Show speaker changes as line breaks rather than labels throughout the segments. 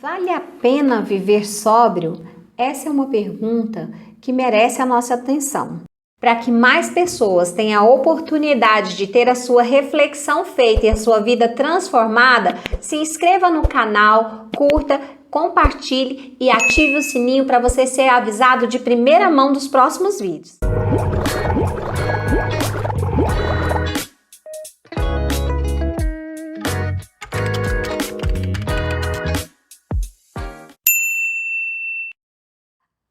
Vale a pena viver sóbrio? Essa é uma pergunta que merece a nossa atenção. Para que mais pessoas tenham a oportunidade de ter a sua reflexão feita e a sua vida transformada, se inscreva no canal, curta, compartilhe e ative o sininho para você ser avisado de primeira mão dos próximos vídeos.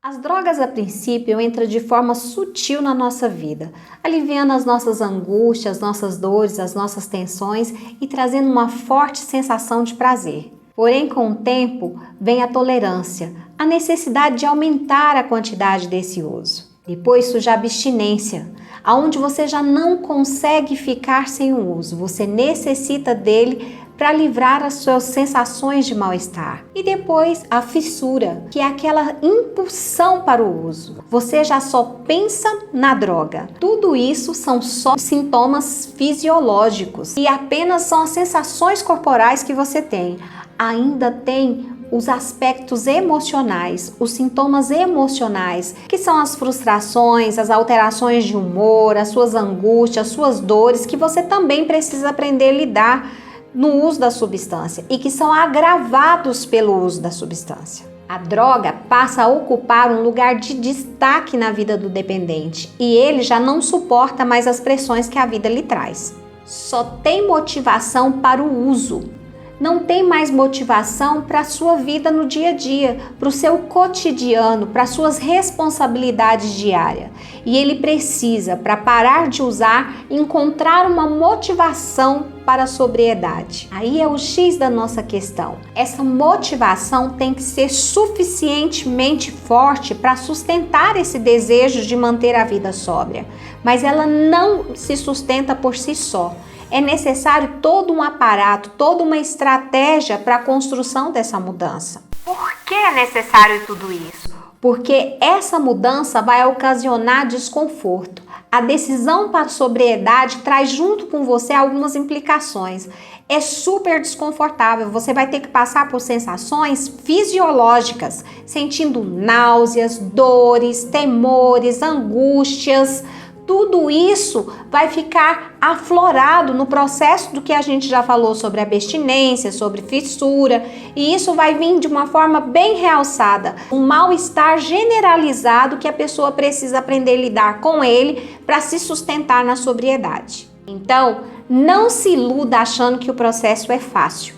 As drogas, a princípio, entram de forma sutil na nossa vida, aliviando as nossas angústias, nossas dores, as nossas tensões e trazendo uma forte sensação de prazer. Porém, com o tempo, vem a tolerância, a necessidade de aumentar a quantidade desse uso. Depois surge a abstinência, onde você já não consegue ficar sem o uso, você necessita dele para livrar as suas sensações de mal-estar. E depois a fissura, que é aquela impulsão para o uso. Você já só pensa na droga. Tudo isso são só sintomas fisiológicos e apenas são as sensações corporais que você tem. Ainda tem os aspectos emocionais, os sintomas emocionais, que são as frustrações, as alterações de humor, as suas angústias, as suas dores, que você também precisa aprender a lidar no uso da substância e que são agravados pelo uso da substância. A droga passa a ocupar um lugar de destaque na vida do dependente e ele já não suporta mais as pressões que a vida lhe traz. Só tem motivação para o uso. Não tem mais motivação para a sua vida no dia a dia, para o seu cotidiano, para as suas responsabilidades diárias. E ele precisa, para parar de usar, encontrar uma motivação para a sobriedade. Aí é o X da nossa questão. Essa motivação tem que ser suficientemente forte para sustentar esse desejo de manter a vida sóbria, mas ela não se sustenta por si só. É necessário todo um aparato, toda uma estratégia para a construção dessa mudança. Por que é necessário tudo isso? Porque essa mudança vai ocasionar desconforto. A decisão para a sobriedade traz junto com você algumas implicações. É super desconfortável, você vai ter que passar por sensações fisiológicas, sentindo náuseas, dores, temores, angústias. Tudo isso vai ficar aflorado no processo do que a gente já falou sobre abstinência, sobre fissura, e isso vai vir de uma forma bem realçada, um mal-estar generalizado que a pessoa precisa aprender a lidar com ele para se sustentar na sobriedade. Então, não se iluda achando que o processo é fácil.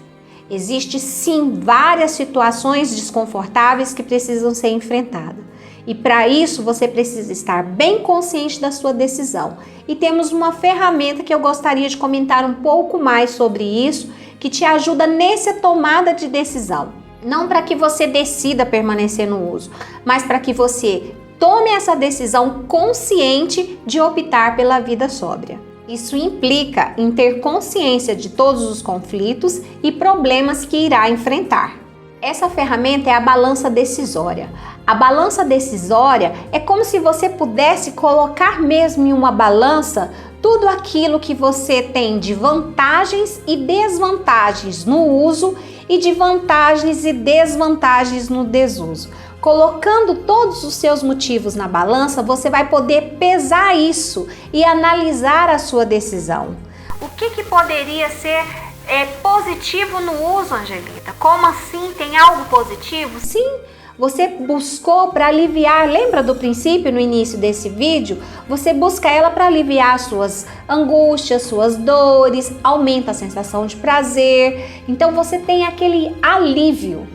Existem sim várias situações desconfortáveis que precisam ser enfrentadas. E para isso você precisa estar bem consciente da sua decisão. E temos uma ferramenta que eu gostaria de comentar um pouco mais sobre isso, que te ajuda nessa tomada de decisão. Não para que você decida permanecer no uso, mas para que você tome essa decisão consciente de optar pela vida sóbria. Isso implica em ter consciência de todos os conflitos e problemas que irá enfrentar. Essa ferramenta é a balança decisória. A balança decisória é como se você pudesse colocar mesmo em uma balança tudo aquilo que você tem de vantagens e desvantagens no uso e de vantagens e desvantagens no desuso. Colocando todos os seus motivos na balança, você vai poder pesar isso e analisar a sua decisão. O que poderia ser positivo no uso, Angelita? Como assim? Tem algo positivo? Sim, você buscou para aliviar, lembra do princípio no início desse vídeo? Você busca ela para aliviar suas angústias, suas dores, aumenta a sensação de prazer, então você tem aquele alívio.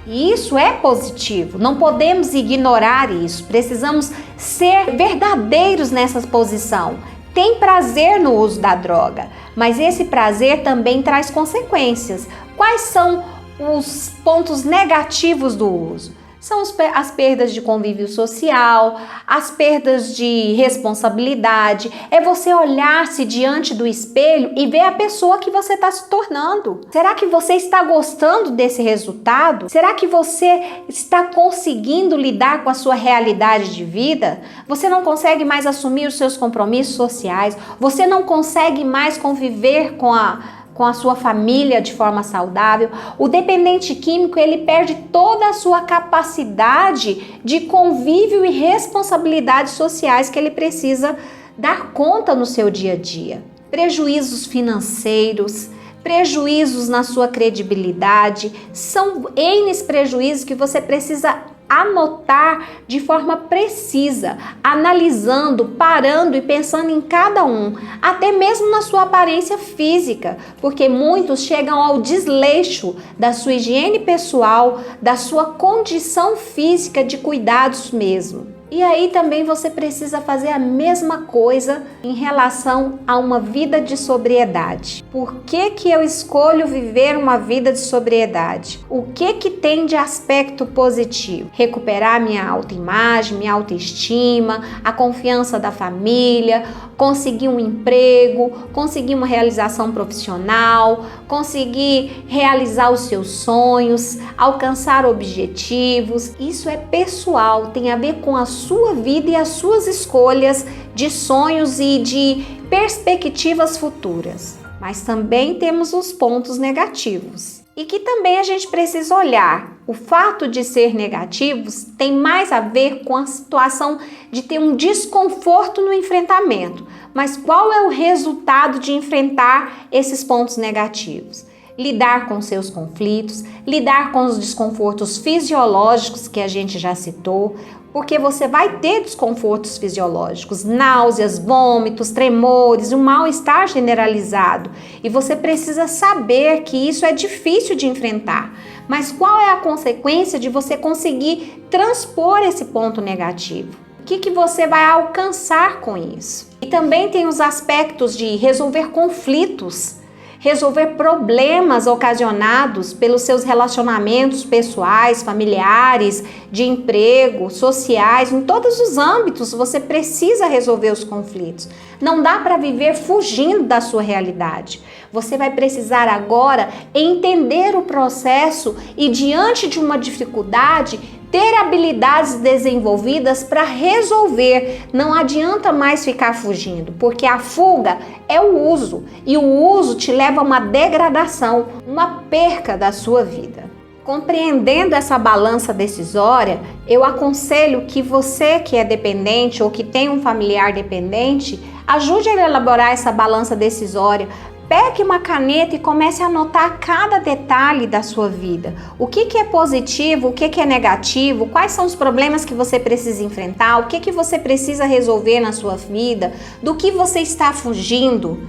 E isso é positivo, não podemos ignorar isso, precisamos ser verdadeiros nessa posição. Tem prazer no uso da droga, mas esse prazer também traz consequências. Quais são os pontos negativos do uso? São as perdas de convívio social, as perdas de responsabilidade. É você olhar-se diante do espelho e ver a pessoa que você está se tornando. Será que você está gostando desse resultado? Será que você está conseguindo lidar com a sua realidade de vida? Você não consegue mais assumir os seus compromissos sociais? Você não consegue mais conviver com a com a sua família de forma saudável. O dependente químico, ele perde toda a sua capacidade de convívio e responsabilidades sociais que ele precisa dar conta no seu dia a dia. Prejuízos financeiros, prejuízos na sua credibilidade, são N prejuízos que você precisa anotar de forma precisa, analisando, parando e pensando em cada um, até mesmo na sua aparência física, porque muitos chegam ao desleixo da sua higiene pessoal, da sua condição física de cuidados mesmo. E aí também você precisa fazer a mesma coisa em relação a uma vida de sobriedade. Por que que eu escolho viver uma vida de sobriedade? O que tem de aspecto positivo? Recuperar minha autoimagem, minha autoestima, a confiança da família, conseguir um emprego, conseguir uma realização profissional, conseguir realizar os seus sonhos, alcançar objetivos. Isso é pessoal, tem a ver com a sua vida e as suas escolhas de sonhos e de perspectivas futuras. Mas também temos os pontos negativos e que também a gente precisa olhar. O fato de ser negativos tem mais a ver com a situação de ter um desconforto no enfrentamento. Mas qual é o resultado de enfrentar esses pontos negativos? Lidar com seus conflitos, lidar com os desconfortos fisiológicos que a gente já citou, porque você vai ter desconfortos fisiológicos, náuseas, vômitos, tremores, um mal-estar generalizado. E você precisa saber que isso é difícil de enfrentar. Mas qual é a consequência de você conseguir transpor esse ponto negativo? O que você vai alcançar com isso? E também tem os aspectos de resolver conflitos, resolver problemas ocasionados pelos seus relacionamentos pessoais, familiares, de emprego, sociais, em todos os âmbitos você precisa resolver os conflitos. Não dá para viver fugindo da sua realidade. Você vai precisar agora entender o processo e, diante de uma dificuldade, ter habilidades desenvolvidas para resolver. Não adianta mais ficar fugindo, porque a fuga é o uso, e o uso te leva a uma degradação, uma perca da sua vida. Compreendendo essa balança decisória, eu aconselho que você que é dependente ou que tem um familiar dependente, ajude a elaborar essa balança decisória. Pegue uma caneta e comece a anotar cada detalhe da sua vida. O que é positivo, o que é negativo, quais são os problemas que você precisa enfrentar, o que você precisa resolver na sua vida, do que você está fugindo.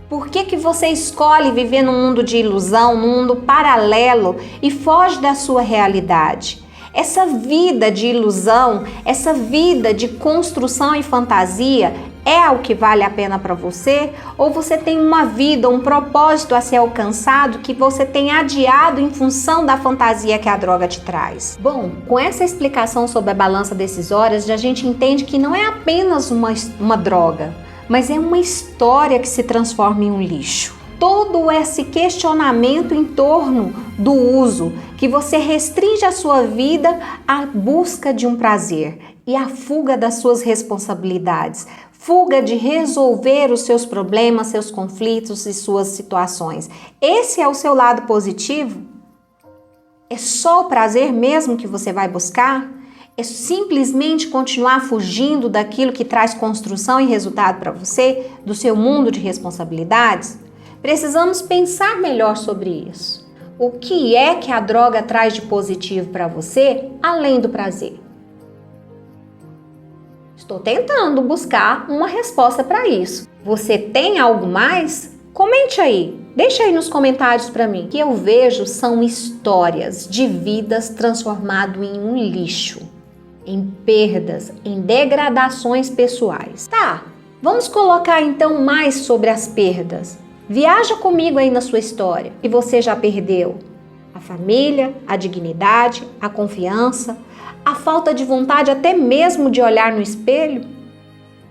Por que você escolhe viver num mundo de ilusão, num mundo paralelo e foge da sua realidade? Essa vida de ilusão, essa vida de construção e fantasia é o que vale a pena para você? Ou você tem uma vida, um propósito a ser alcançado que você tem adiado em função da fantasia que a droga te traz? Bom, com essa explicação sobre a balança decisória, a gente entende que não é apenas uma droga, mas é uma história que se transforma em um lixo. Todo esse questionamento em torno do uso, que você restringe a sua vida à busca de um prazer e à fuga das suas responsabilidades, fuga de resolver os seus problemas, seus conflitos e suas situações. Esse é o seu lado positivo? É só o prazer mesmo que você vai buscar? É simplesmente continuar fugindo daquilo que traz construção e resultado para você, do seu mundo de responsabilidades? Precisamos pensar melhor sobre isso. O que é que a droga traz de positivo para você, além do prazer? Estou tentando buscar uma resposta para isso. Você tem algo mais? Comente aí, deixa aí nos comentários para mim. O que eu vejo são histórias de vidas transformadas em um lixo, em perdas, em degradações pessoais. Tá, vamos colocar então mais sobre as perdas. Viaja comigo aí na sua história, que você já perdeu a família, a dignidade, a confiança, a falta de vontade até mesmo de olhar no espelho.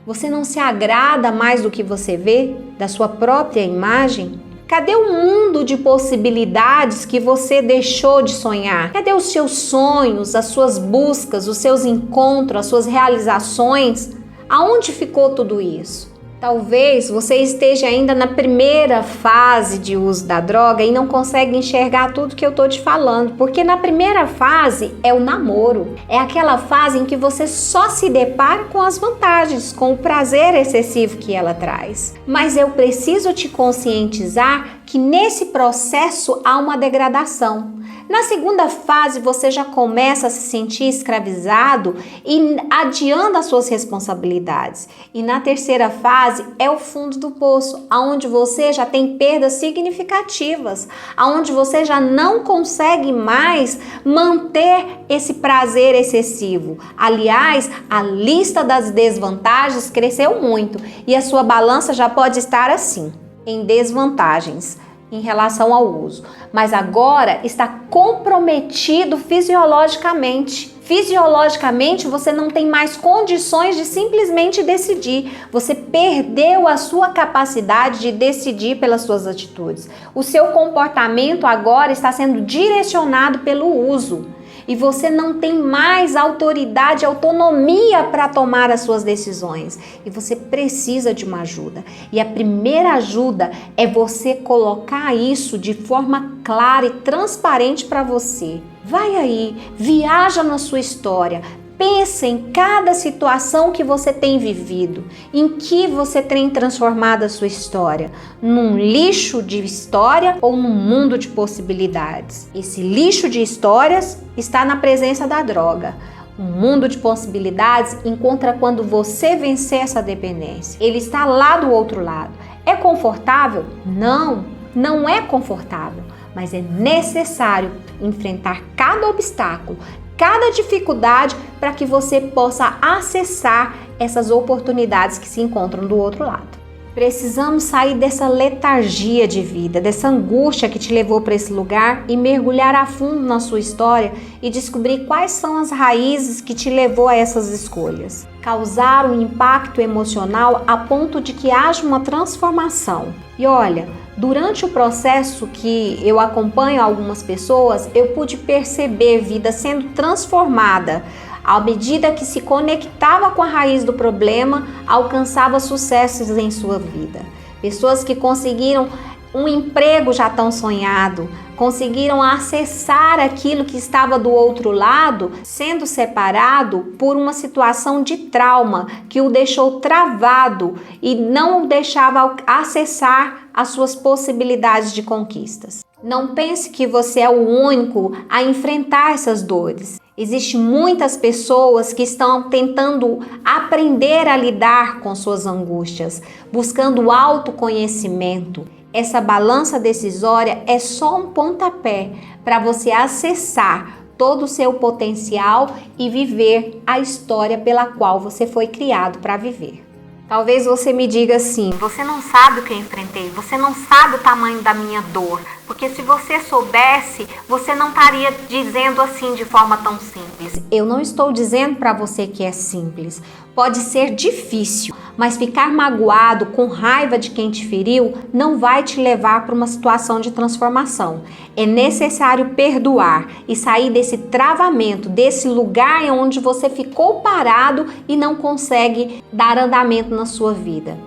Você não se agrada mais do que você vê, da sua própria imagem? Cadê o mundo de possibilidades que você deixou de sonhar? Cadê os seus sonhos, as suas buscas, os seus encontros, as suas realizações? Aonde ficou tudo isso? Talvez você esteja ainda na primeira fase de uso da droga e não consegue enxergar tudo que eu tô te falando, porque na primeira fase é o namoro, é aquela fase em que você só se depara com as vantagens, com o prazer excessivo que ela traz. Mas eu preciso te conscientizar que nesse processo há uma degradação. Na segunda fase, você já começa a se sentir escravizado e adiando as suas responsabilidades. E na terceira fase é o fundo do poço, onde você já tem perdas significativas, onde você já não consegue mais manter esse prazer excessivo. Aliás, a lista das desvantagens cresceu muito e a sua balança já pode estar assim, em desvantagens em relação ao uso, mas agora está comprometido fisiologicamente. Fisiologicamente, você não tem mais condições de simplesmente decidir. Você perdeu a sua capacidade de decidir pelas suas atitudes. O seu comportamento agora está sendo direcionado pelo uso. E você não tem mais autoridade, autonomia para tomar as suas decisões. E você precisa de uma ajuda. E a primeira ajuda é você colocar isso de forma clara e transparente para você. Vai aí, viaja na sua história. Pensa em cada situação que você tem vivido, em que você tem transformado a sua história, num lixo de história ou num mundo de possibilidades. Esse lixo de histórias está na presença da droga. O mundo de possibilidades encontra quando você vencer essa dependência. Ele está lá do outro lado. É confortável? Não, não é confortável, mas é necessário enfrentar cada obstáculo, cada dificuldade para que você possa acessar essas oportunidades que se encontram do outro lado. Precisamos sair dessa letargia de vida, dessa angústia que te levou para esse lugar e mergulhar a fundo na sua história e descobrir quais são as raízes que te levou a essas escolhas. Causar um impacto emocional a ponto de que haja uma transformação. E olha, durante o processo que eu acompanho algumas pessoas, eu pude perceber vida sendo transformada. À medida que se conectava com a raiz do problema, alcançava sucessos em sua vida. Pessoas que conseguiram um emprego já tão sonhado, conseguiram acessar aquilo que estava do outro lado, sendo separado por uma situação de trauma que o deixou travado e não o deixava acessar as suas possibilidades de conquistas. Não pense que você é o único a enfrentar essas dores. Existem muitas pessoas que estão tentando aprender a lidar com suas angústias, buscando autoconhecimento. Essa balança decisória é só um pontapé para você acessar todo o seu potencial e viver a história pela qual você foi criado para viver. Talvez você me diga assim: você não sabe o que eu enfrentei, você não sabe o tamanho da minha dor, porque se você soubesse, você não estaria dizendo assim de forma tão simples. Eu não estou dizendo para você que é simples. Pode ser difícil, mas ficar magoado, com raiva de quem te feriu, não vai te levar para uma situação de transformação. É necessário perdoar e sair desse travamento, desse lugar onde você ficou parado e não consegue dar andamento na sua vida.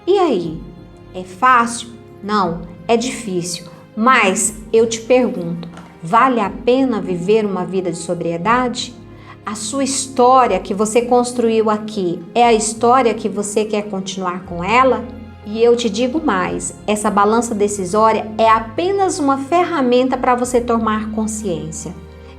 E aí? É fácil? Não, é difícil. Mas eu te pergunto, vale a pena viver uma vida de sobriedade? A sua história que você construiu aqui é a história que você quer continuar com ela? E eu te digo mais, essa balança decisória é apenas uma ferramenta para você tomar consciência.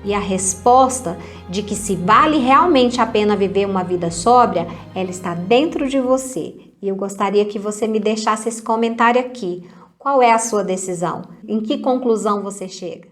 E a resposta de que se vale realmente a pena viver uma vida sóbria, ela está dentro de você. E eu gostaria que você me deixasse esse comentário aqui. Qual é a sua decisão? Em que conclusão você chega?